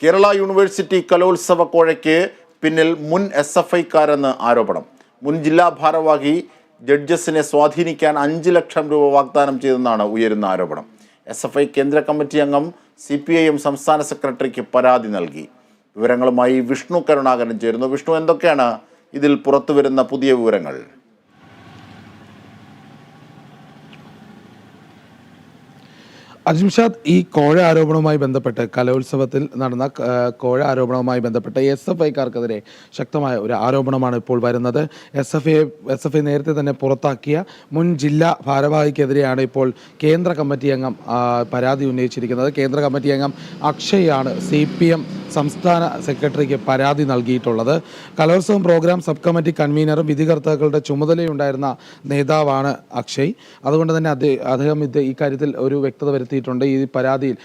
Kerala university കലോത്സവ കോഴയ്ക്ക് പിന്നിൽ മുൻ SFI-ക്കാരെന്ന് ആരോപണം. മുൻ ജില്ലാ ഭാരവാഹി ജഡ്ജസിനെ സ്വാധീനിക്കാൻ 5 ലക്ഷം രൂപ വാഗ്ദാനം ചെയ്തെന്നാണ് ഉയരുന്ന ആരോപണം. SFI കേന്ദ്ര കമ്മിറ്റി അംഗം CPIM സംസ്ഥാന സെക്രട്ടറിക്ക് പരാതി നൽകി. വിവരങ്ങളുമായി വിഷ്ണു കരുണാകരൻ ചേരുന്നു. വിഷ്ണു, എന്തൊക്കെയാണ് ഇതിൽ പുറത്തുവരുന്ന പുതിയ വിവരങ്ങൾ? അജിംഷാദ്, ഈ കോഴ ആരോപണവുമായി ബന്ധപ്പെട്ട് കലോത്സവത്തിൽ നടന്ന കോഴ ആരോപണവുമായി ബന്ധപ്പെട്ട് SFI-ക്കാർക്കെതിരെ ശക്തമായ ഒരു ആരോപണമാണ് ഇപ്പോൾ വരുന്നത്. SFI നേരത്തെ തന്നെ പുറത്താക്കിയ മുൻ ജില്ലാ ഭാരവാഹിക്കെതിരെയാണ് ഇപ്പോൾ കേന്ദ്ര കമ്മിറ്റി അംഗം പരാതി ഉന്നയിച്ചിരിക്കുന്നത്. കേന്ദ്ര കമ്മിറ്റി അംഗം അക്ഷയാണ് CPM സംസ്ഥാന സെക്രട്ടറിക്ക് പരാതി നൽകിയിട്ടുള്ളത്. കലോത്സവം പ്രോഗ്രാം സബ് കമ്മിറ്റി കൺവീനറും വിധികർത്താക്കളുടെ ചുമതലയുണ്ടായിരുന്ന നേതാവാണ് അക്ഷയ്. അതുകൊണ്ട് തന്നെ അദ്ദേഹം ഈ കാര്യത്തിൽ ഒരു വ്യക്തത വരുത്തിയിട്ടുണ്ട്. ഈ പരാതിയിൽ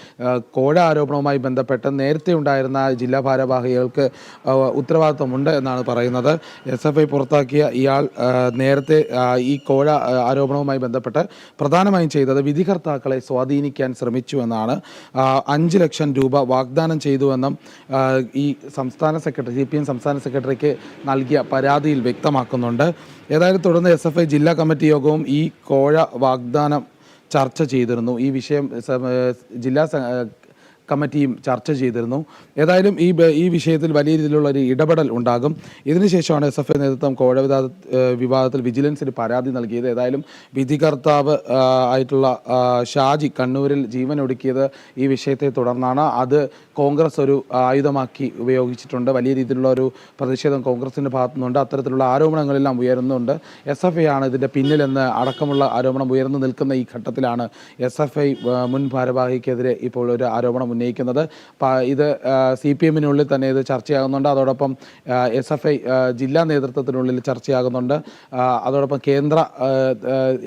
കോഴ ആരോപണവുമായി ബന്ധപ്പെട്ട് നേരത്തെ ഉണ്ടായിരുന്ന ജില്ലാ ഭാരവാഹികൾക്ക് ഉത്തരവാദിത്വമുണ്ട് എന്നാണ് പറയുന്നത്. SFI പുറത്താക്കിയ ഇയാൾ നേരത്തെ ഈ കോഴ ആരോപണവുമായി ബന്ധപ്പെട്ട് പ്രധാനമായും ചെയ്തത് വിധികർത്താക്കളെ സ്വാധീനിക്കാൻ ശ്രമിച്ചു എന്നാണ്. 5 ലക്ഷം രൂപ വാഗ്ദാനം ചെയ്തുവെന്നും ഈ സംസ്ഥാന സെക്രട്ടറി CPM സംസ്ഥാന സെക്രട്ടറിക്ക് നൽകിയ പരാതിയിൽ വ്യക്തമാക്കുന്നുണ്ട്. ഏതായാലും തുടർന്ന് SFI ജില്ലാ കമ്മിറ്റി യോഗവും ഈ കോഴ വാഗ്ദാനം ചർച്ച ചെയ്തിരുന്നു. ഈ വിഷയം ജില്ലാ കമ്മിറ്റിയും ചർച്ച ചെയ്തിരുന്നു. ഏതായാലും ഈ വിഷയത്തിൽ വലിയ രീതിയിലുള്ള ഒരു ഇടപെടൽ ഉണ്ടാകും. ഇതിനുശേഷമാണ് SFI നേതൃത്വം കോഴ വിവാദത്തിൽ വിജിലൻസിന് പരാതി നൽകിയത്. ഏതായാലും വിധികർത്താവ് ആയിട്ടുള്ള ഷാജി കണ്ണൂരിൽ ജീവനൊടുക്കിയത് ഈ വിഷയത്തെ തുടർന്നാണ്. അത് കോൺഗ്രസ് ഒരു ആയുധമാക്കി ഉപയോഗിച്ചിട്ടുണ്ട്. വലിയ രീതിയിലുള്ള ഒരു പ്രതിഷേധം കോൺഗ്രസിൻ്റെ ഭാഗത്തുനിന്നുണ്ട്. അത്തരത്തിലുള്ള ആരോപണങ്ങളെല്ലാം ഉയരുന്നുണ്ട്. SFI ആണ് ഇതിൻ്റെ പിന്നിലെന്ന് അടക്കമുള്ള ആരോപണം ഉയർന്നു നിൽക്കുന്ന ഈ ഘട്ടത്തിലാണ് SFI മുൻ ഭാരവാഹിക്കെതിരെ ഇപ്പോൾ ഒരു ആരോപണം ഉന്നയിക്കുന്നത്. ഇത് CPM-നുള്ളിൽ തന്നെ ഇത് ചർച്ചയാകുന്നുണ്ട്. അതോടൊപ്പം SFI ജില്ലാ നേതൃത്വത്തിനുള്ളിൽ ചർച്ചയാകുന്നുണ്ട്. അതോടൊപ്പം കേന്ദ്ര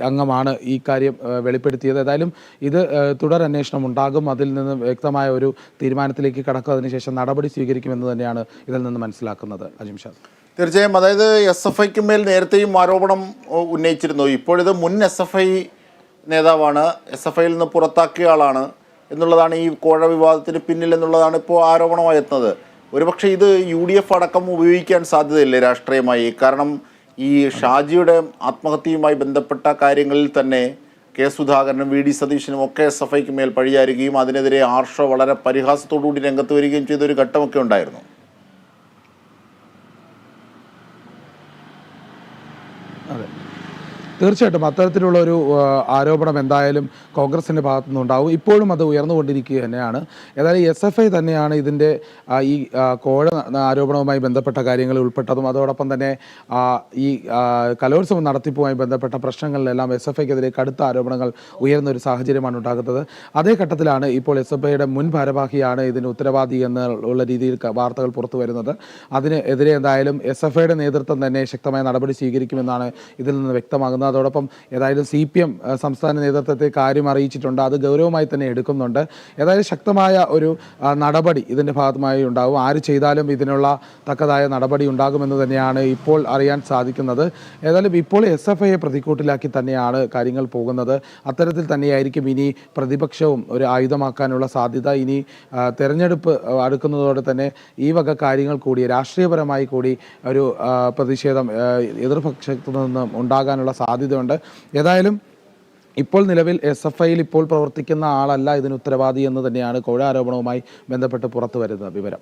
അംഗമാണ് ഈ കാര്യം വെളിപ്പെടുത്തിയത്. ഏതായാലും ഇത് തുടരന്വേഷണം ഉണ്ടാകും. അതിൽ നിന്ന് വ്യക്തമായ ഒരു തീരുമാനത്തിലേക്ക് കടക്കും. അതിനുശേഷം നടപടി സ്വീകരിക്കുമെന്ന് തന്നെയാണ് ഇതിൽ നിന്ന് മനസ്സിലാക്കുന്നത്. അജിംഷാദ്, തീർച്ചയായും, അതായത് SFI-ക്ക് മേൽ നേരത്തെയും ആരോപണം ഉന്നയിച്ചിരുന്നു. ഇപ്പോഴിത് മുൻ SFI നേതാവാണ്, SFI-യിൽ നിന്ന് പുറത്താക്കിയ ആളാണ് എന്നുള്ളതാണ് ഈ കോഴ വിവാദത്തിന് പിന്നിൽ എന്നുള്ളതാണ് ഇപ്പോൾ ആരോപണമായി എത്തുന്നത്. ഒരുപക്ഷെ ഇത് UDF അടക്കം ഉപയോഗിക്കാൻ സാധ്യതയില്ലേ രാഷ്ട്രീയമായി? കാരണം ഈ ഷാജിയുടെ ആത്മഹത്യയുമായി ബന്ധപ്പെട്ട കാര്യങ്ങളിൽ തന്നെ K. സുധാകരനും VD സതീശനും ഒക്കെ SFI-ക്ക് മേൽ പഴിയാരുകയും അതിനെതിരെ ആർഷോ വളരെ പരിഹാസത്തോടുകൂടി രംഗത്ത് വരികയും ചെയ്തൊരു ഘട്ടമൊക്കെ ഉണ്ടായിരുന്നു. അതെ, തീർച്ചയായിട്ടും അത്തരത്തിലുള്ള ഒരു ആരോപണം എന്തായാലും കോൺഗ്രസിൻ്റെ ഭാഗത്തുനിന്നുണ്ടാവും. ഇപ്പോഴും അത് ഉയർന്നുകൊണ്ടിരിക്കുക തന്നെയാണ്. ഏതായാലും SFI തന്നെയാണ് ഇതിൻ്റെ ഈ കോഴ ആരോപണവുമായി ബന്ധപ്പെട്ട കാര്യങ്ങൾ ഉൾപ്പെട്ടതും അതോടൊപ്പം തന്നെ ഈ കലോത്സവം നടത്തിപ്പുമായി ബന്ധപ്പെട്ട പ്രശ്നങ്ങളിലെല്ലാം SFI-ക്കെതിരെ കടുത്ത ആരോപണങ്ങൾ ഉയർന്നൊരു സാഹചര്യമാണ് ഉണ്ടാകുന്നത്. അതേ ഘട്ടത്തിലാണ് ഇപ്പോൾ SFI-യുടെ മുൻ ഭാരവാഹിയാണ് ഇതിന് ഉത്തരവാദി എന്നുള്ള രീതിയിൽ വാർത്തകൾ പുറത്തു വരുന്നത്. അതിനെതിരെ എന്തായാലും SFI-യുടെ നേതൃത്വം തന്നെ ശക്തമായ നടപടി സ്വീകരിക്കുമെന്നാണ് ഇതിൽ നിന്ന് വ്യക്തമാകുന്നത്. അതോടൊപ്പം ഏതായാലും CPM സംസ്ഥാന നേതൃത്വത്തെ കാര്യം അറിയിച്ചിട്ടുണ്ട്. അത് ഗൗരവമായി തന്നെ എടുക്കുന്നുണ്ട്. ഏതായാലും ശക്തമായ ഒരു നടപടി ഇതിൻ്റെ ഭാഗമായി ഉണ്ടാകും. ആര് ചെയ്താലും ഇതിനുള്ള തക്കതായ നടപടി ഉണ്ടാകുമെന്ന് തന്നെയാണ് ഇപ്പോൾ അറിയാൻ സാധിക്കുന്നത്. ഏതായാലും ഇപ്പോൾ SFI-യെ പ്രതിക്കൂട്ടിലാക്കി തന്നെയാണ് കാര്യങ്ങൾ പോകുന്നത്. അത്തരത്തിൽ തന്നെയായിരിക്കും ഇനി പ്രതിപക്ഷവും ഒരു ആയുധമാക്കാനുള്ള സാധ്യത. ഇനി തെരഞ്ഞെടുപ്പ് അടുക്കുന്നതോടെ തന്നെ ഈ വക കാര്യങ്ങൾ കൂടി രാഷ്ട്രീയപരമായി കൂടി ഒരു പ്രതിഷേധം എതിർപക്ഷത്തു നിന്നും ഉണ്ടാകാനുള്ള സാധ്യതയുണ്ട്. ഏതായാലും ഇപ്പോൾ നിലവിൽ SFI-യിൽ ഇപ്പോൾ പ്രവർത്തിക്കുന്ന ആളല്ല ഇതിന് ഉത്തരവാദി എന്ന് തന്നെയാണ് കോഴ ആരോപണവുമായി ബന്ധപ്പെട്ട് പുറത്തു വരുന്ന വിവരം.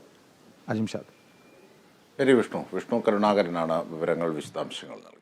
അജിംഷാദ്, ശരി വിഷ്ണു കരുണാകരനാണ് വിവരങ്ങൾ വിശദാംശങ്ങൾ നൽകുന്നത്.